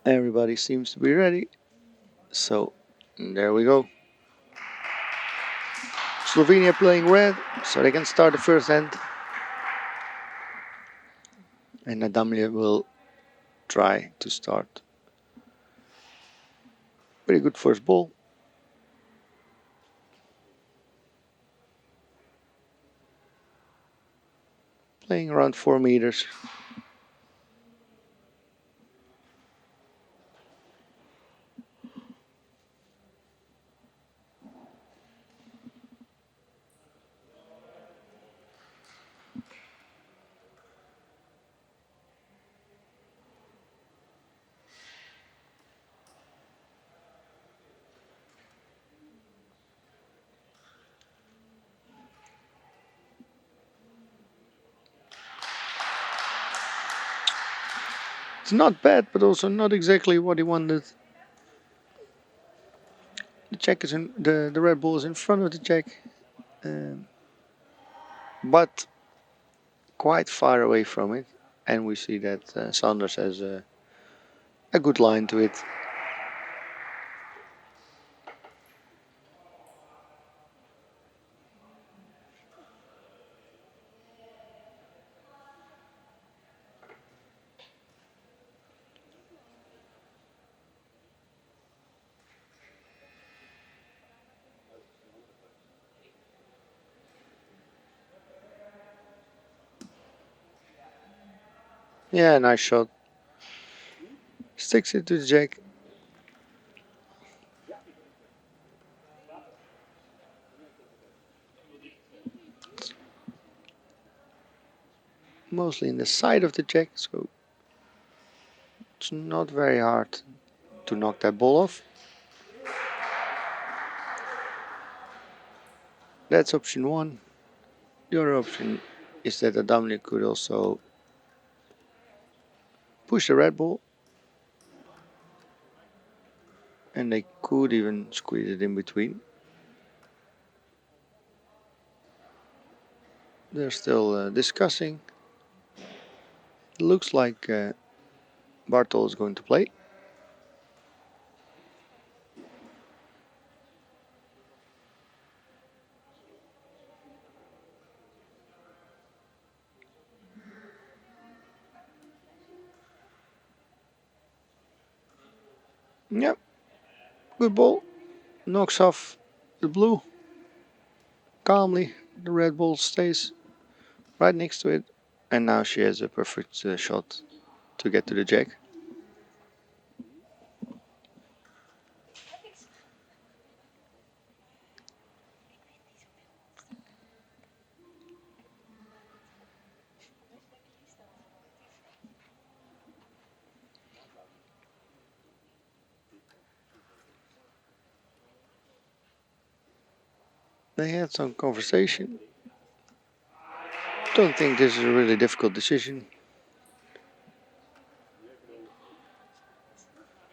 Everybody seems to be ready. So, there we go. Slovenia playing red, so they can start the first end. And Adamlia will try to start. Very good first ball. Playing around 4 meters. It's not bad, but also not exactly what he wanted. The check is in the red ball is in front of the check, but quite far away from it. And we see that Sanders has a good line to it. Yeah, nice shot. Sticks it to the jack. Mostly in the side of the jack, so it's not very hard to knock that ball off. That's option one. The other option is that Adamli could also push the red ball, and they could even squeeze it in between. They're still discussing. It looks like Bartol is going to play. Yep, good ball. Knocks off the blue. Calmly, the red ball stays right next to it. And now she has a perfect shot to get to the jack. They had some conversation. Don't think this is a really difficult decision.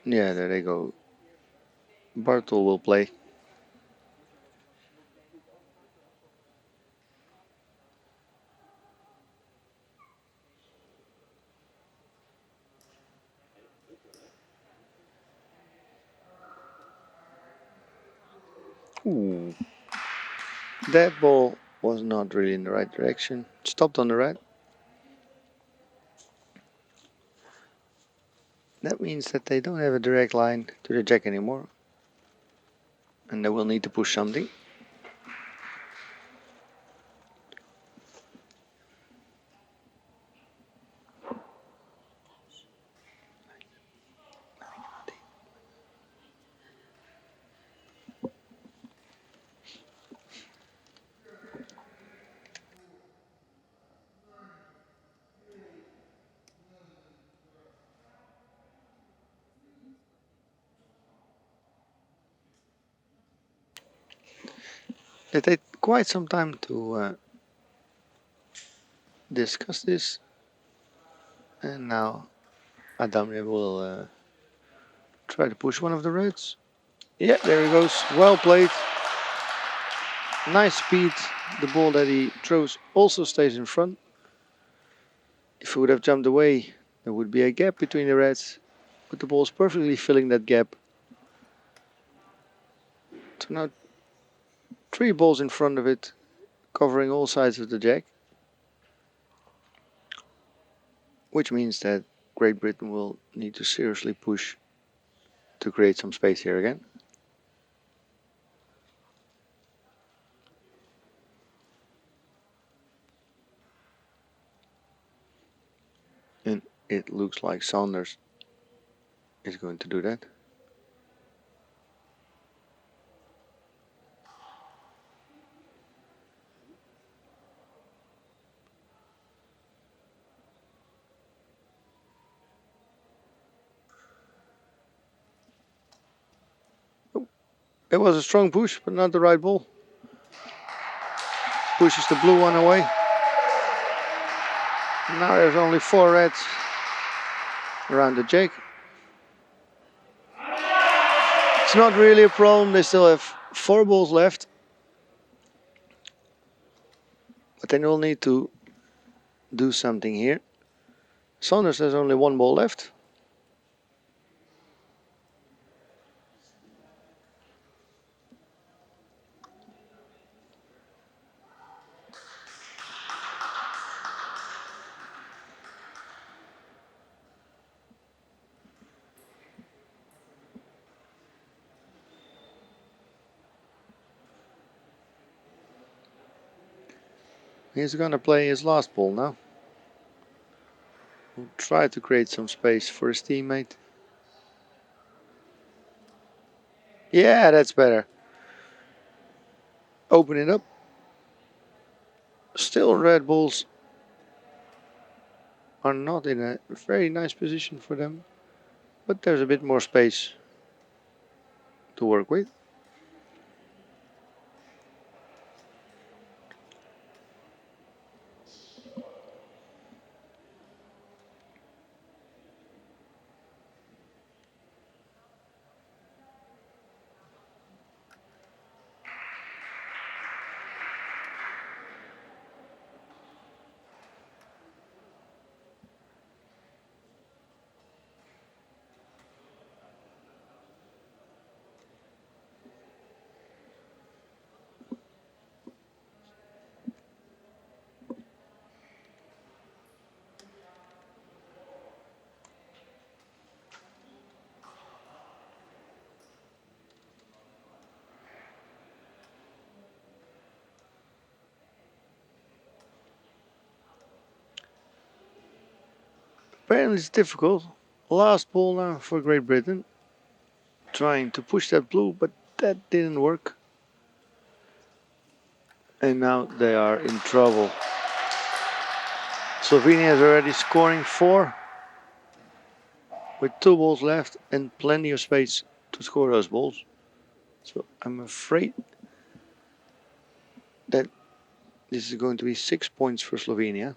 Yeah, there they go. Bartol will play. Ooh. That ball was not really in the right direction. Stopped on the red. That means that they don't have a direct line to the jack anymore. And they will need to push something. They take quite some time to discuss this. And now Adamre will try to push one of the reds. Yeah, there he goes. Well played. Nice speed. The ball that he throws also stays in front. If he would have jumped away, there would be a gap between the reds. but the ball is perfectly filling that gap. So now 3 balls in front of it, covering all sides of the jack, which means that Great Britain will need to seriously push to create some space here again. And it looks like Saunders is going to do that. It was a strong push, but not the right ball. Pushes the blue one away. Now there's only 4 reds around the jack. It's not really a problem, they still have 4 balls left. But they will need to do something here. Saunders has only 1 ball left. He's gonna play his last ball now. He'll try to create some space for his teammate. Yeah, that's better. Open it up. Still red balls are not in a very nice position for them, but there's a bit more space to work with. Apparently it's difficult. Last ball now for Great Britain. Trying to push that blue, but that didn't work. And now they are in trouble. Slovenia is already scoring 4 with 2 balls left and plenty of space to score those balls. So I'm afraid that this is going to be 6 points for Slovenia.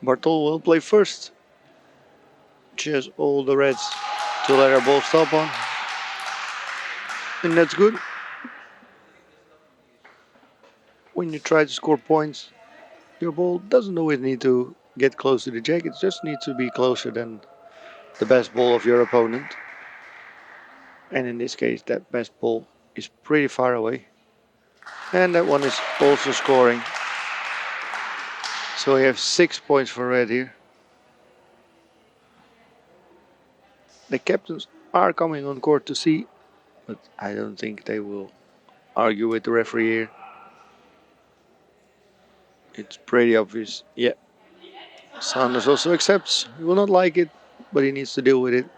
Bartol will play first. She has all the reds to let her ball stop on. And that's good. When you try to score points, your ball doesn't always need to get close to the jack. It just needs to be closer than the best ball of your opponent. And in this case, that best ball is pretty far away. And that one is also scoring. So we have 6 points for red here. The captains are coming on court to see, but I don't think they will argue with the referee here. It's pretty obvious. Yeah. Sanders also accepts. He will not like it, but he needs to deal with it.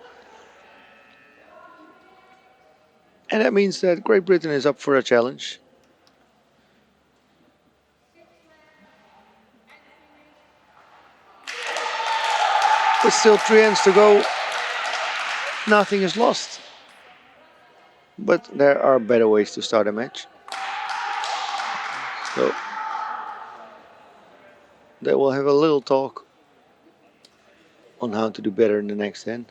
And that means that Great Britain is up for a challenge. With still 3 ends to go, nothing is lost. But there are better ways to start a match. So they will have a little talk on how to do better in the next end.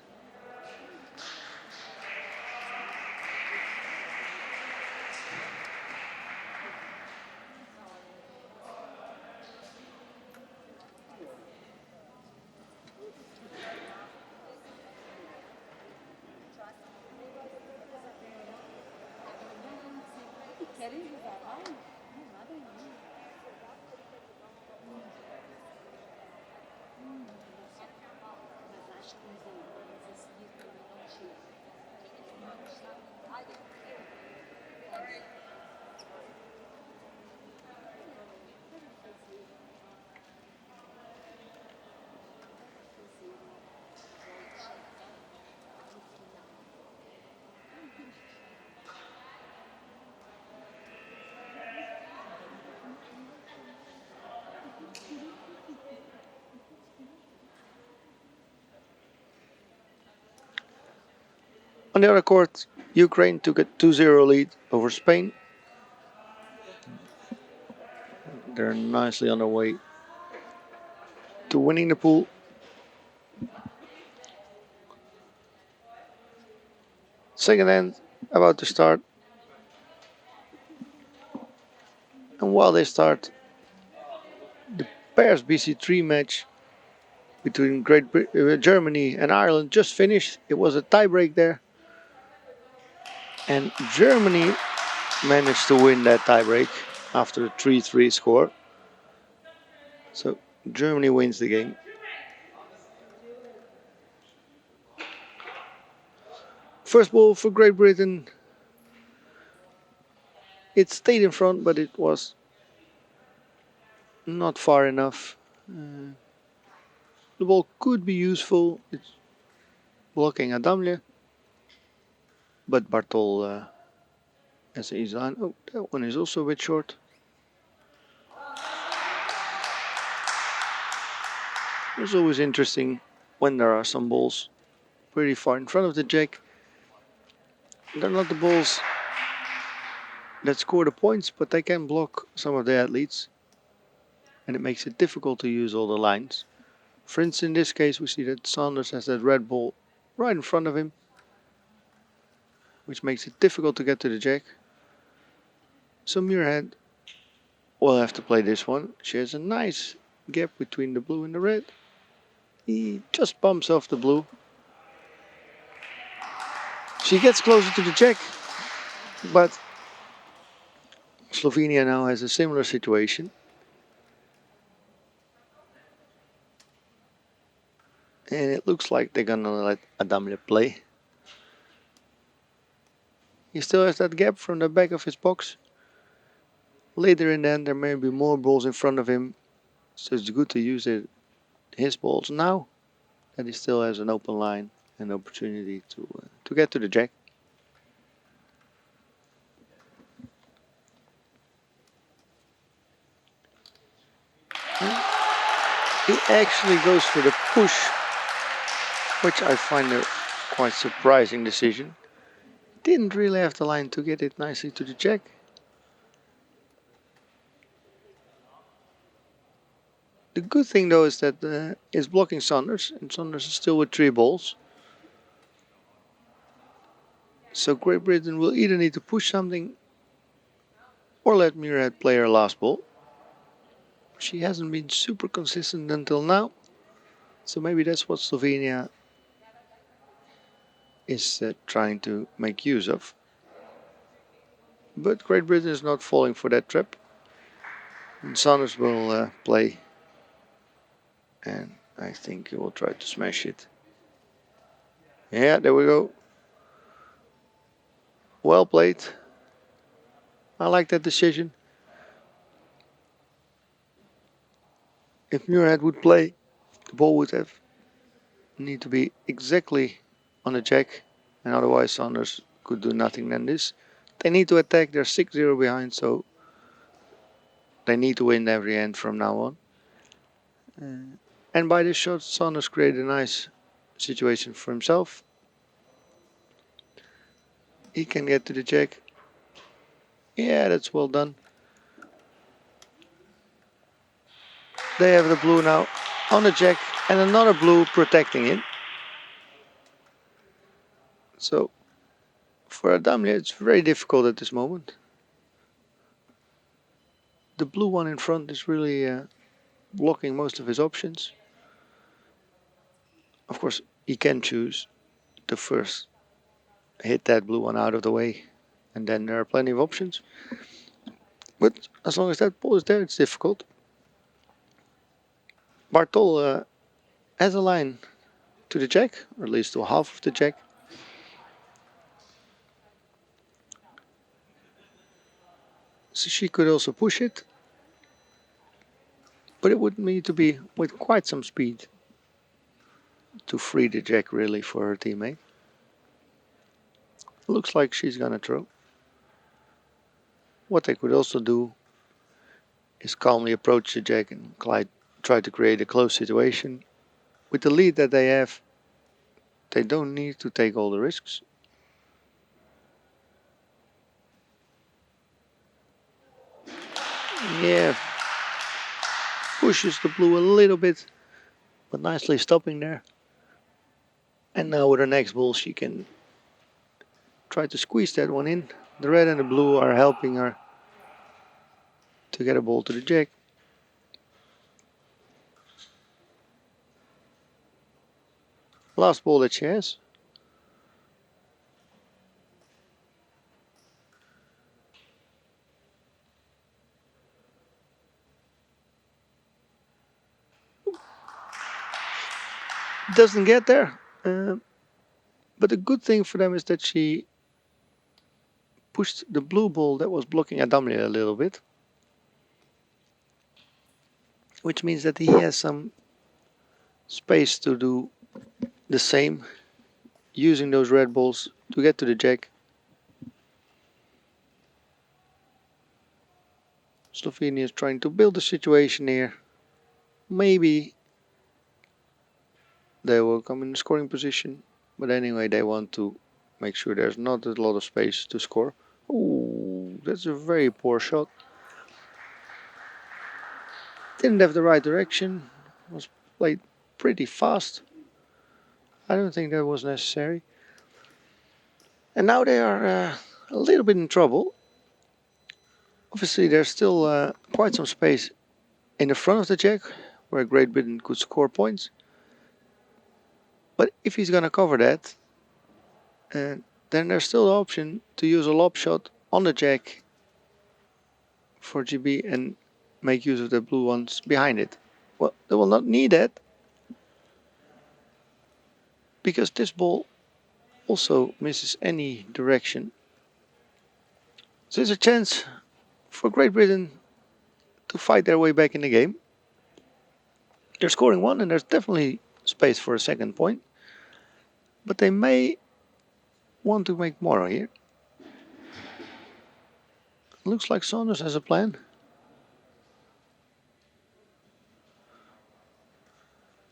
On the other court, Ukraine took a 2-0 lead over Spain. They're nicely on their way to winning the pool. Second end about to start. And while they start, the pairs BC3 match between Germany and Ireland just finished. It was a tiebreak there. And Germany managed to win that tiebreak after a 3-3 score. So Germany wins the game. First ball for Great Britain. It stayed in front, but it was not far enough. The ball could be useful. It's blocking Adamle. But Bartol has an easy line. Oh, that one is also a bit short. It's always interesting when there are some balls pretty far in front of the jack. They're not the balls that score the points, but they can block some of the athletes. And it makes it difficult to use all the lines. For instance, in this case, we see that Sanders has that red ball right in front of him, which makes it difficult to get to the jack. So Muirhead will have to play this one. She has a nice gap between the blue and the red. He just bumps off the blue. She gets closer to the jack, but Slovenia now has a similar situation. And it looks like they're gonna let Adamle play. He still has that gap from the back of his box. Later in the end, there may be more balls in front of him, so it's good to use his balls now that he still has an open line and opportunity to get to the jack. He actually goes for the push, which I find a quite surprising decision. Didn't really have the line to get it nicely to the jack. The good thing though is that it's blocking Sanders, and Sanders is still with 3 balls. So Great Britain will either need to push something or let Muirhead play her last ball. She hasn't been super consistent until now, so maybe that's what Slovenia is trying to make use of. But Great Britain is not falling for that trap. And Sanders will play, and I think he will try to smash it. Yeah, there we go. Well played. I like that decision. If Muirhead would play, the ball would have need to be exactly on the jack, and otherwise Sanders could do nothing than this. They need to attack. They're 6-0 behind, so they need to win every end from now on. And by this shot, Saunders created a nice situation for himself. He can get to the jack. Yeah, that's well done. They have the blue now on the jack and another blue protecting it. So for Adamlia, it's very difficult at this moment. The blue one in front is really blocking most of his options. Of course, he can choose to first hit that blue one out of the way, and then there are plenty of options. But as long as that ball is there, it's difficult. Bartol has a line to the jack, or at least to half of the jack. So she could also push it, but it would need to be with quite some speed to free the jack really for her teammate. Looks like she's gonna throw. What they could also do is calmly approach the jack and try to create a close situation. With the lead that they have, they don't need to take all the risks. Yeah, pushes the blue a little bit, but nicely stopping there. And now with her next ball, she can try to squeeze that one in. The red and the blue are helping her to get a ball to the jack. Last ball that she has. Doesn't get there. But the good thing for them is that she pushed the blue ball that was blocking Adamli a little bit. Which means that he has some space to do the same, using those red balls to get to the jack. Slovenia is trying to build a situation here. Maybe they will come in scoring position, but anyway, they want to make sure there's not a lot of space to score. Ooh, that's a very poor shot. Didn't have the right direction. Was played pretty fast. I don't think that was necessary. And now they are a little bit in trouble. Obviously, there's still quite some space in the front of the jack where Great Britain could score points. But if he's going to cover that, then there's still the option to use a lob shot on the jack for GB and make use of the blue ones behind it. Well, they will not need that because this ball also misses any direction. So there's a chance for Great Britain to fight their way back in the game. They're scoring one and there's definitely space for a second point. But they may want to make more here. Looks like Saunders has a plan.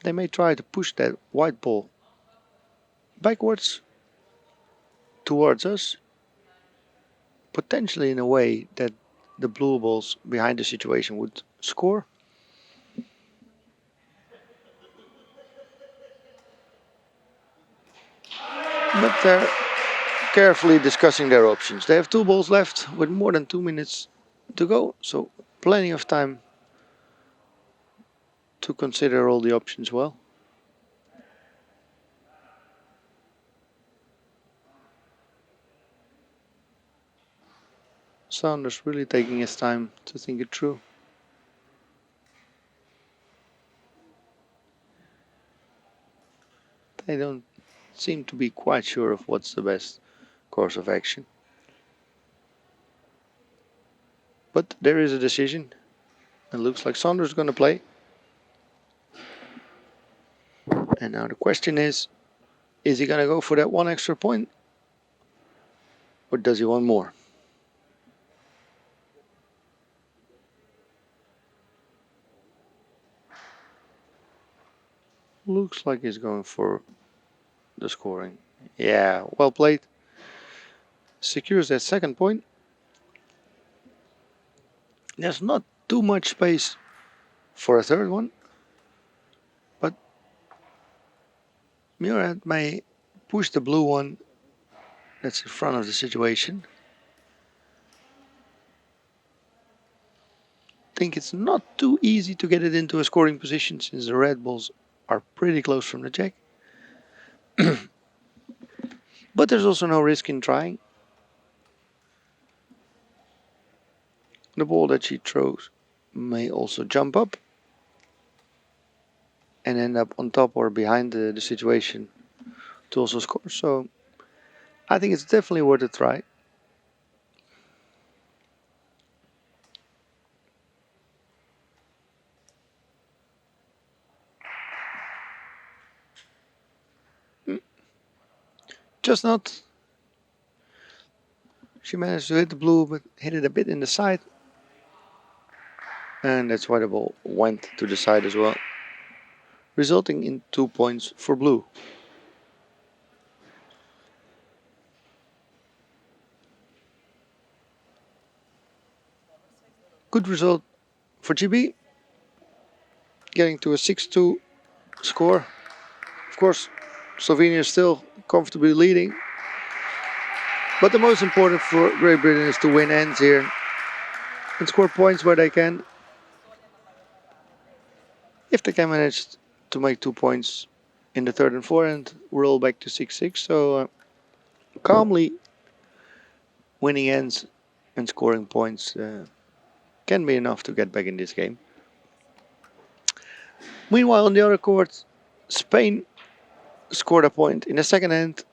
They may try to push that white ball backwards towards us, potentially in a way that the blue balls behind the situation would score. But they're carefully discussing their options. They have two balls left with more than 2 minutes to go, so plenty of time to consider all the options well. Saunders really taking his time to think it through. They don't seem to be quite sure of what's the best course of action. But there is a decision. It looks like Saunders is going to play. And now the question is he going to go for that one extra point? Or does he want more? Looks like he's going for the scoring. Yeah, well played. Secures that second point. There's not too much space for a third one, but Murad may push the blue one that's in front of the situation. Think it's not too easy to get it into a scoring position since the red balls are pretty close from the jack. But there's also no risk in trying. The ball that she throws may also jump up and end up on top or behind the situation to also score. So I think it's definitely worth a try. Just not. She managed to hit the blue, but hit it a bit in the side. And that's why the ball went to the side as well, resulting in 2 points for blue. Good result for GB, getting to a 6-2 score. Of course, Slovenia is still comfortably leading, but the most important for Great Britain is to win ends here and score points where they can. If they can manage to make 2 points in the third and fourth end, we're all back to 6-6. So calmly winning ends and scoring points can be enough to get back in this game. Meanwhile, on the other court, Spain scored a point in the second end,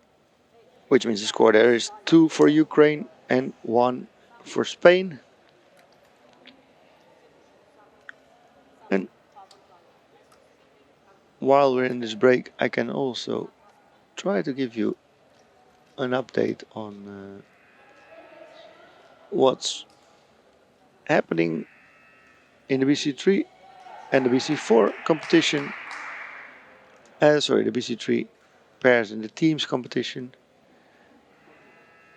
which means the score there is 2 for Ukraine and 1 for Spain. And while we're in this break, I can also try to give you an update on what's happening in the BC3 and the BC4 competition. The BC3 pairs and the teams competition.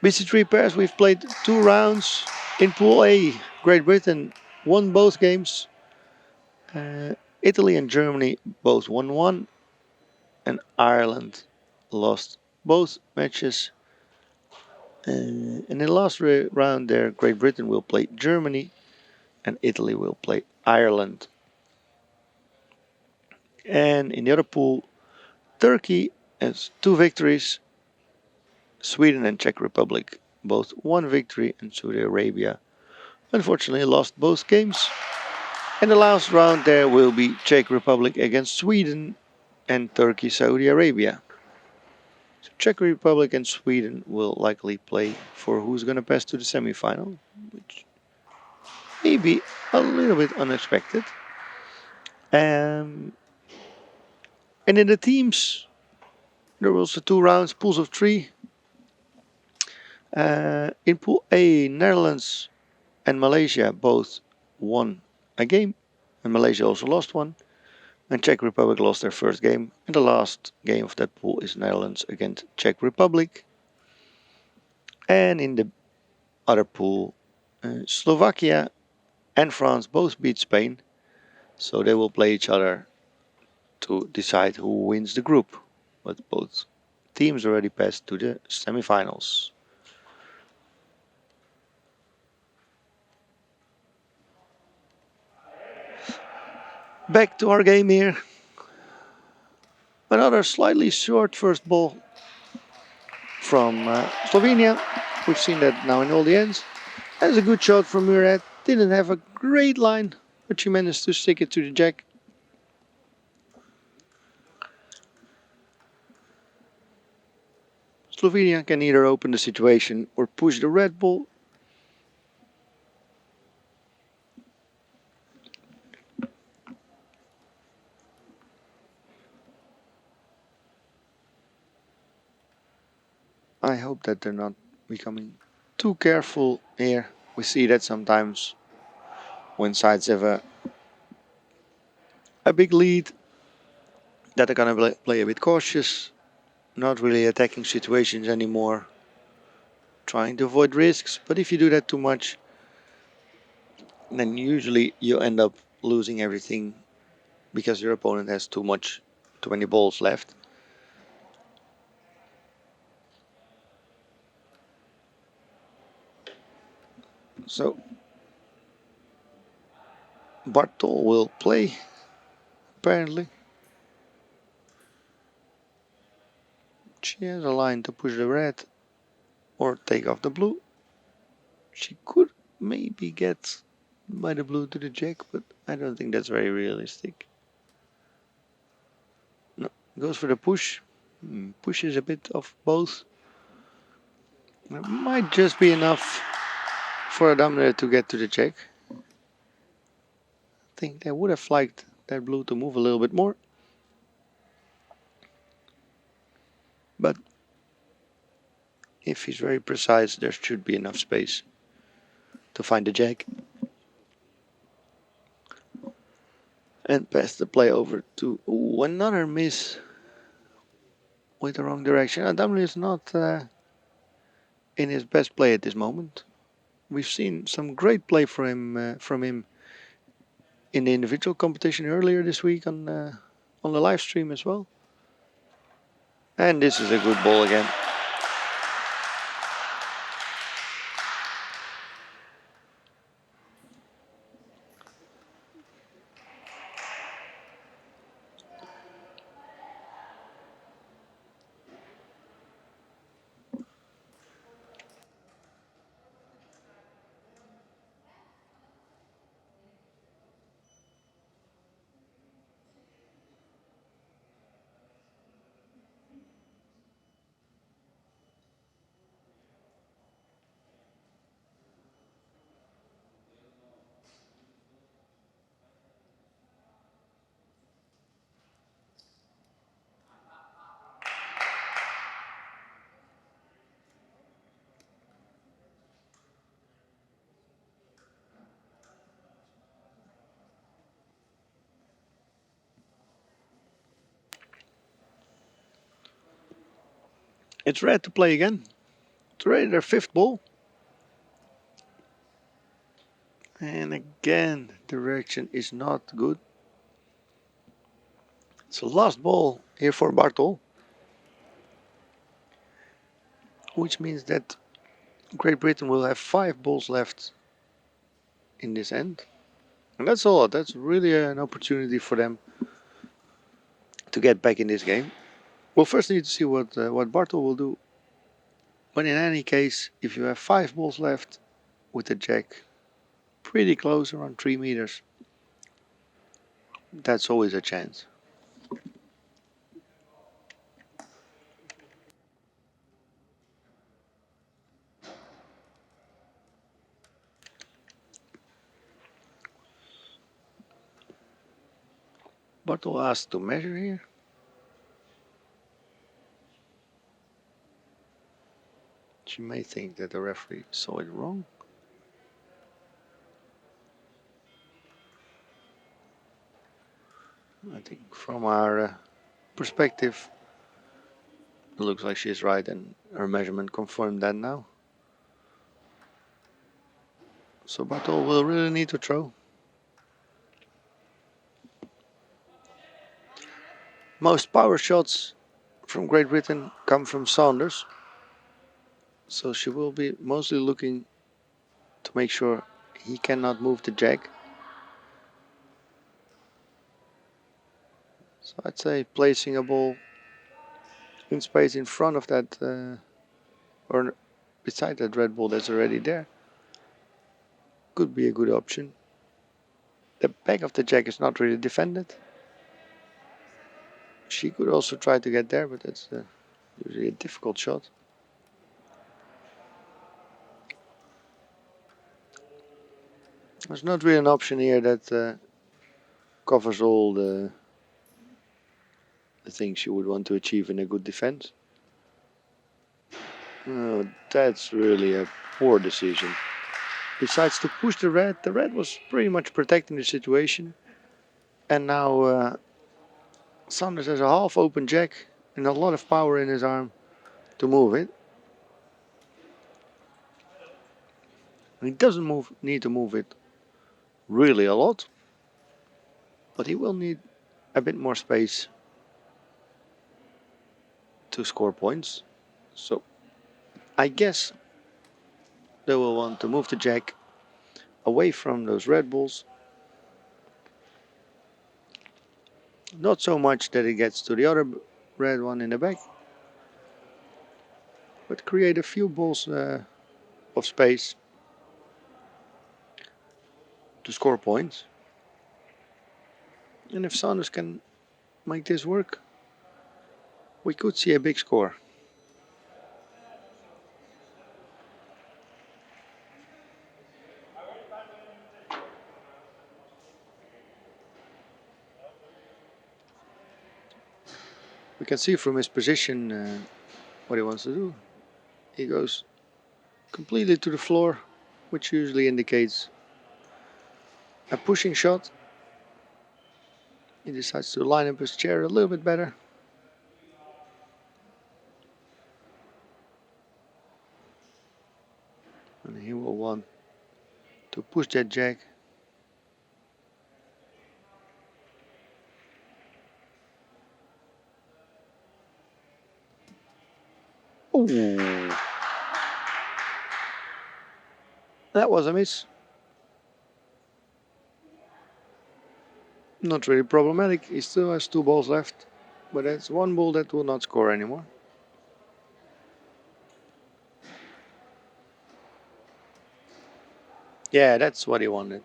BC3 pairs, we've played 2 rounds in Pool A. Great Britain won both games. Italy and Germany both won 1, and Ireland lost both matches. And in the last round there, Great Britain will play Germany and Italy will play Ireland. And in the other pool, Turkey has 2 victories. Sweden and Czech Republic both 1 victory, and Saudi Arabia unfortunately lost both games. And the last round there will be Czech Republic against Sweden and Turkey, Saudi Arabia. So Czech Republic and Sweden will likely play for who's going to pass to the semi-final, which may be a little bit unexpected. And in the teams, there were also 2 rounds, pools of 3. In Pool A, Netherlands and Malaysia both won a game, and Malaysia also lost 1. And Czech Republic lost their first game, and the last game of that pool is Netherlands against Czech Republic. And in the other pool, Slovakia and France both beat Spain, so they will play each other to decide who wins the group. But both teams already passed to the semi-finals. Back to our game here. Another slightly short first ball from Slovenia. We've seen that now in all the ends. That's a good shot from Murad. Didn't have a great line, but she managed to stick it to the jack. Slovenia can either open the situation or push the red ball. I hope that they're not becoming too careful here. We see that sometimes when sides have a big lead, that they're gonna play a bit cautious, not really attacking situations anymore, trying to avoid risks. But if you do that too much, then usually you end up losing everything because your opponent has too many balls left. So Bartol will play, apparently. She has a line to push the red or take off the blue. She could maybe get by the blue to the jack, but I don't think that's very realistic. No, goes for the push. Pushes a bit of both. It might just be enough for a dominator to get to the jack. I think they would have liked that blue to move a little bit more. But if he's very precise, there should be enough space to find the jack. And pass the play over to another miss with the wrong direction. Adamli is not in his best play at this moment. We've seen some great play from him in the individual competition earlier this week on the live stream as well. And this is a good ball again. It's red to play again. It's already their fifth ball. And again, direction is not good. It's the last ball here for Bartol, which means that Great Britain will have 5 balls left in this end. And that's a lot. That's really an opportunity for them to get back in this game. We'll first need to see what Bartol will do. But in any case, if you have 5 balls left with the jack pretty close, around 3 meters, that's always a chance. Bartol asked to measure here. She may think that the referee saw it wrong. I think from our perspective, it looks like she's right, and her measurement confirmed that now. So Bartol will really need to throw. Most power shots from Great Britain come from Saunders. So she will be mostly looking to make sure he cannot move the jack. So I'd say placing a ball in space in front of that, or beside that red ball that's already there, could be a good option. The back of the jack is not really defended. She could also try to get there, but that's usually a difficult shot. There's not really an option here that covers all the things you would want to achieve in a good defense. Oh, that's really a poor decision. Decides to push the red. The red was pretty much protecting the situation. And now Sanders has a half open jack and a lot of power in his arm to move it. He doesn't need to move it really a lot, but he will need a bit more space to score points. So I guess they will want to move the jack away from those red balls. Not so much that it gets to the other red one in the back, but create a few balls of space to score points. And if Sanders can make this work, we could see a big score. We can see from his position what he wants to do. He goes completely to the floor, which usually indicates a pushing shot. He decides to line up his chair a little bit better. And he will want to push that jack. Ooh. That was a miss. Not really problematic. He still has 2 balls left. But that's 1 ball that will not score anymore. Yeah, that's what he wanted.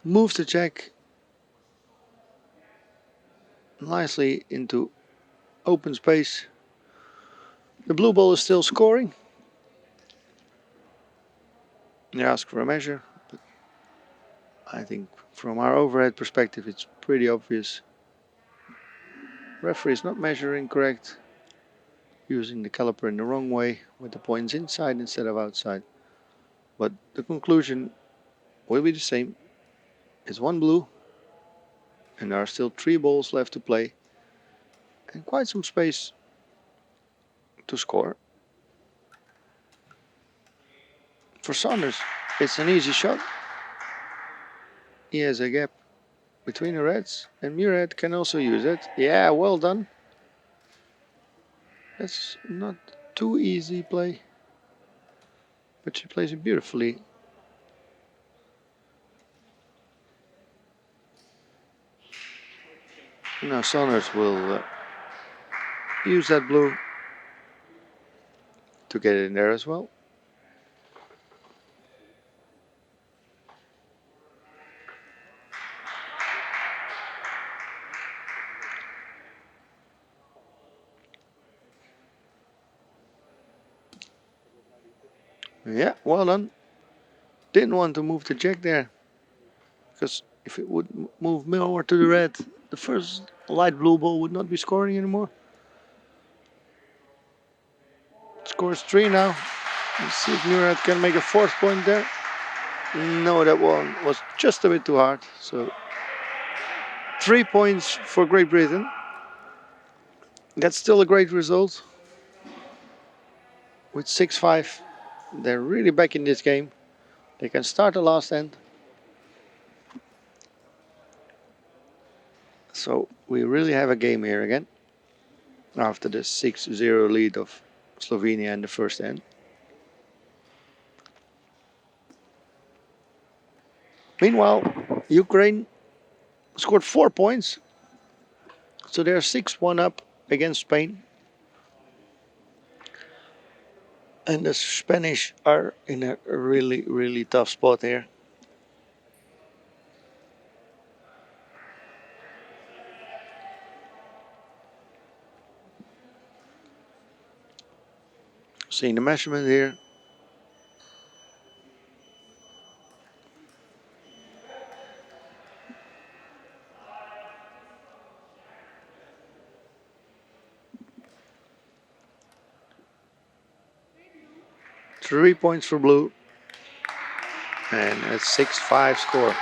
Moves the jack nicely into open space. The blue ball is still scoring. They ask for a measure. But I think from our overhead perspective, it's pretty obvious. Referee is not measuring correct. Using the caliper in the wrong way with the points inside instead of outside. But the conclusion will be the same. It's 1 blue and there are still 3 balls left to play and quite some space to score. For Saunders, it's an easy shot. He has a gap between the reds and Murad can also use it. Yeah, well done. That's not too easy play, but she plays it beautifully. Now Saunders will use that blue to get it in there as well. Yeah, well done. Didn't want to move the jack there, because if it would move more to the red, the first light blue ball would not be scoring anymore. Scores 3 now. Let's see if Murad can make a 4th point there. No, that one was just a bit too hard. So 3 points for Great Britain. That's still a great result. With 6-5, they're really back in this game. They can start the last end. So we really have a game here again. After the 6-0 lead of Slovenia in the first end. Meanwhile, Ukraine scored 4 points. So they're 6-1 up against Spain. And the Spanish are in a really, really tough spot here. Seeing the measurement here. 3 points for blue. And a 6-5 score.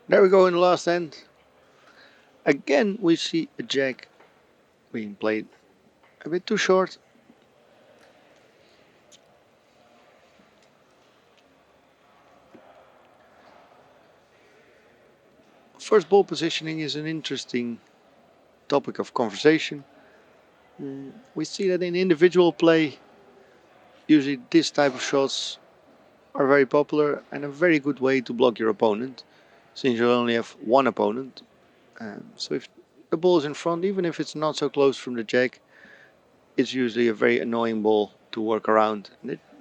There we go in the last end. Again, we see a jack being played a bit too short. First ball positioning is an interesting topic of conversation. We see that in individual play, usually this type of shots are very popular and a very good way to block your opponent, since you only have one opponent. So if the ball is in front, even if it's not so close from the jack, it's usually a very annoying ball to work around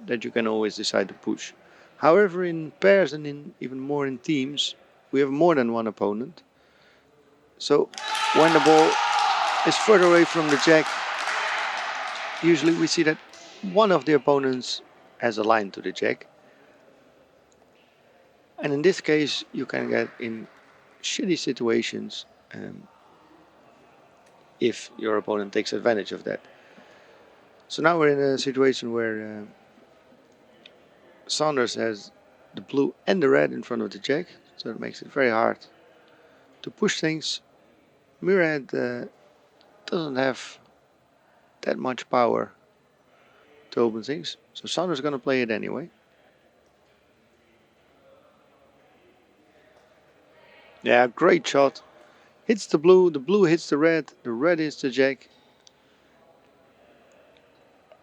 that you can always decide to push. However, in pairs and even more in teams, we have more than one opponent. So when the ball is further away from the jack, usually we see that one of the opponents has a line to the jack. And in this case, you can get in shitty situations if your opponent takes advantage of that. So now we're in a situation where Saunders has the blue and the red in front of the jack, so it makes it very hard to push things. Murad doesn't have that much power to open things, so Saunders is going to play it anyway. Yeah, great shot. Hits the blue hits the red hits the jack,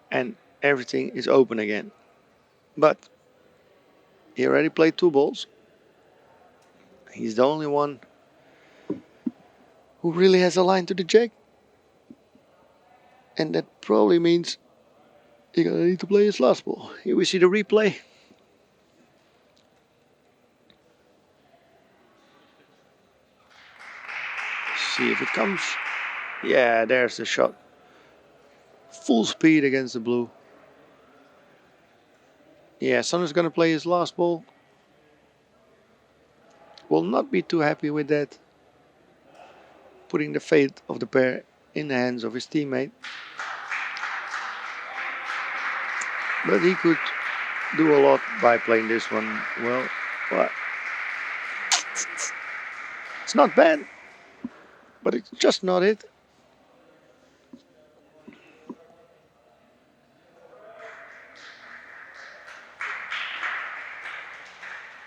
and everything is open again. But he already played 2 balls. He's the only one who really has a line to the jack, and that probably means he's gonna need to play his last ball. Here we see the replay. See if it comes. Yeah, there's the shot. Full speed against the blue. Yeah, Sonner's gonna play his last ball. Will not be too happy with that. Putting the fate of the pair in the hands of his teammate. But he could do a lot by playing this one well. But it's not bad, but it's just not it.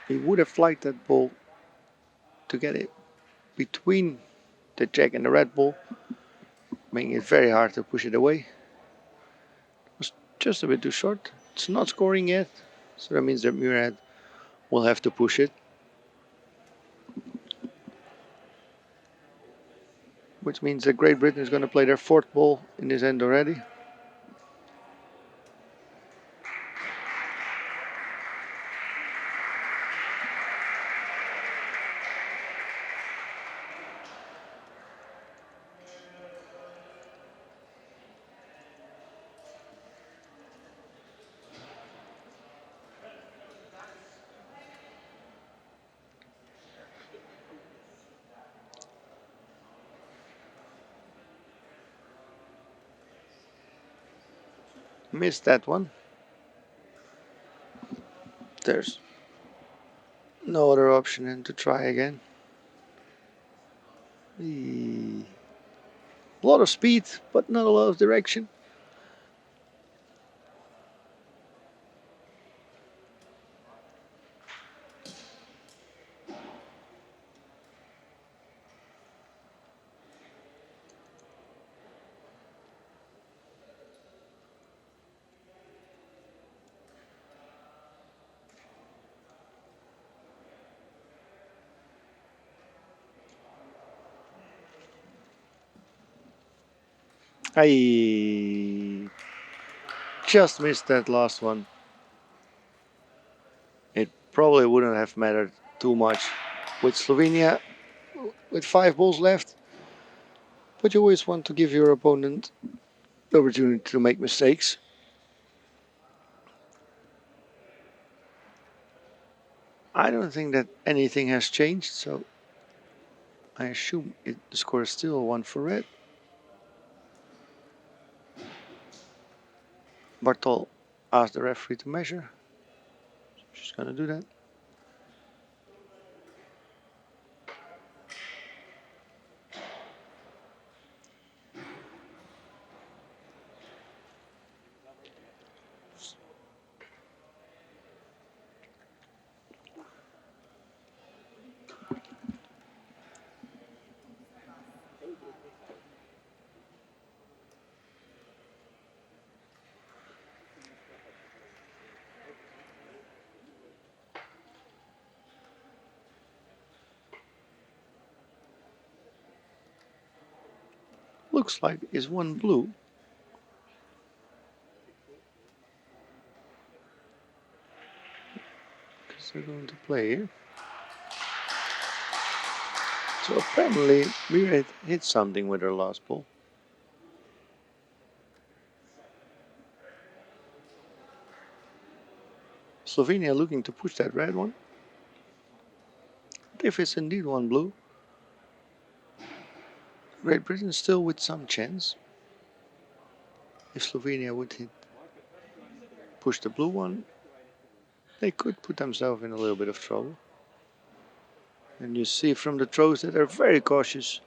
He would have liked that ball to get it between the jack and the red ball, making it very hard to push it away. It was just a bit too short. It's not scoring yet, so that means that Murad will have to push it. Which means that Great Britain is going to play their 4th ball in this end already. Missed that one. There's no other option than to try again. A lot of speed, but not a lot of direction. I just missed that last one. It probably wouldn't have mattered too much with Slovenia with 5 balls left. But you always want to give your opponent the opportunity to make mistakes. I don't think that anything has changed, so I assume the score is still 1 for red. Bartol asked the referee to measure. She's gonna do that. Looks like it's 1 blue. Because they're going to play here. So apparently we hit something with her last ball. Slovenia looking to push that red one. But if it's indeed 1 blue, Great Britain still with some chance. If Slovenia would push the blue one, they could put themselves in a little bit of trouble. And you see from the throws that they're very cautious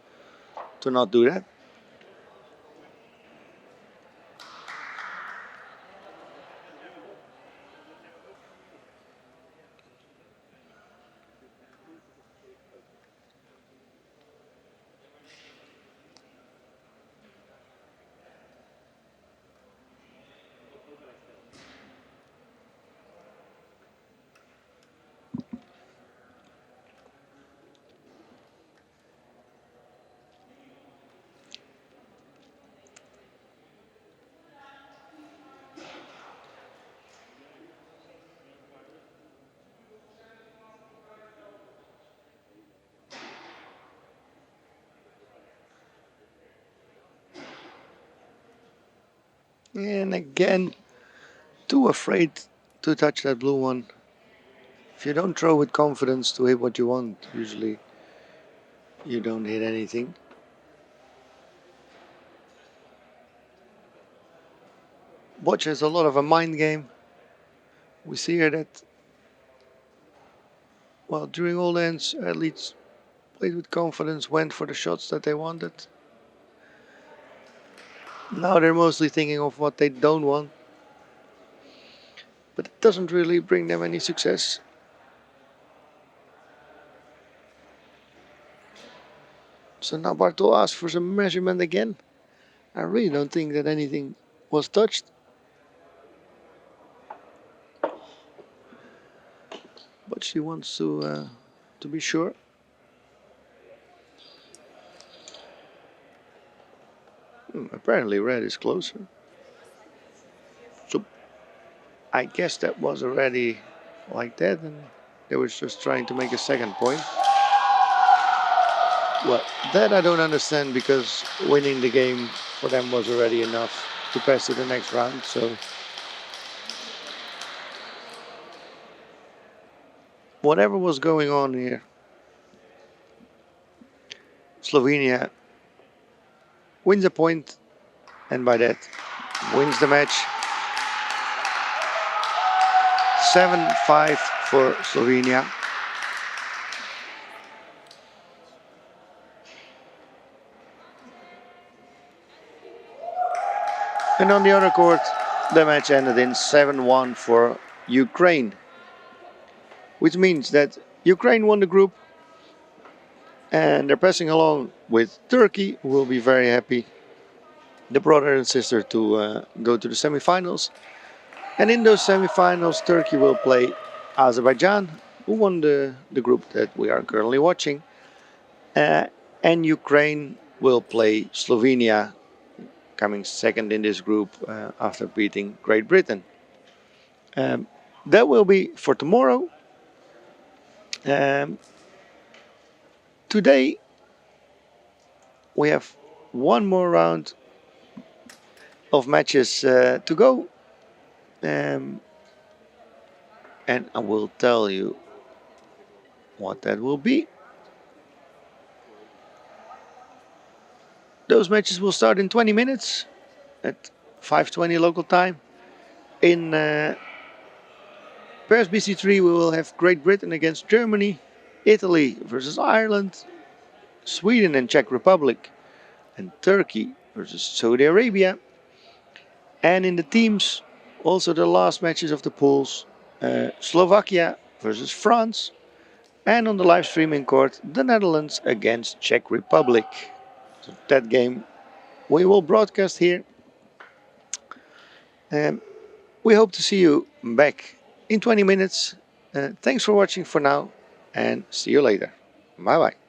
to not do that. And again, too afraid to touch that blue one. If you don't throw with confidence to hit what you want, usually you don't hit anything. Boccia is a lot of a mind game. We see here that, well, during all ends, athletes played with confidence, went for the shots that they wanted. Now they're mostly thinking of what they don't want. But it doesn't really bring them any success. So now Bartol asks for some measurement again. I really don't think that anything was touched. But she wants to be sure. Apparently red is closer. So I guess that was already like that, and they were just trying to make a second point. Well, that I don't understand, because winning the game for them was already enough to pass to the next round. So whatever was going on here, Slovenia wins a point, and by that wins the match 7-5 for Slovenia. And on the other court, the match ended in 7-1 for Ukraine, which means that Ukraine won the group and they're passing along with Turkey, who will be very happy, the brother and sister, to go to the semifinals. And in those semifinals, Turkey will play Azerbaijan, who won the group that we are currently watching. And Ukraine will play Slovenia, coming second in this group after beating Great Britain. That will be for tomorrow. Today we have one more round of matches to go. And I will tell you what that will be. Those matches will start in 20 minutes at 5:20 local time. In Pairs BC3 we will have Great Britain against Germany, Italy versus Ireland, Sweden and Czech Republic, and Turkey versus Saudi Arabia. And in the teams, also the last matches of the pools, Slovakia versus France, and on the live streaming court, the Netherlands against Czech Republic. So that game we will broadcast here. We hope to see you back in 20 minutes. Thanks for watching for now, and see you later. Bye bye.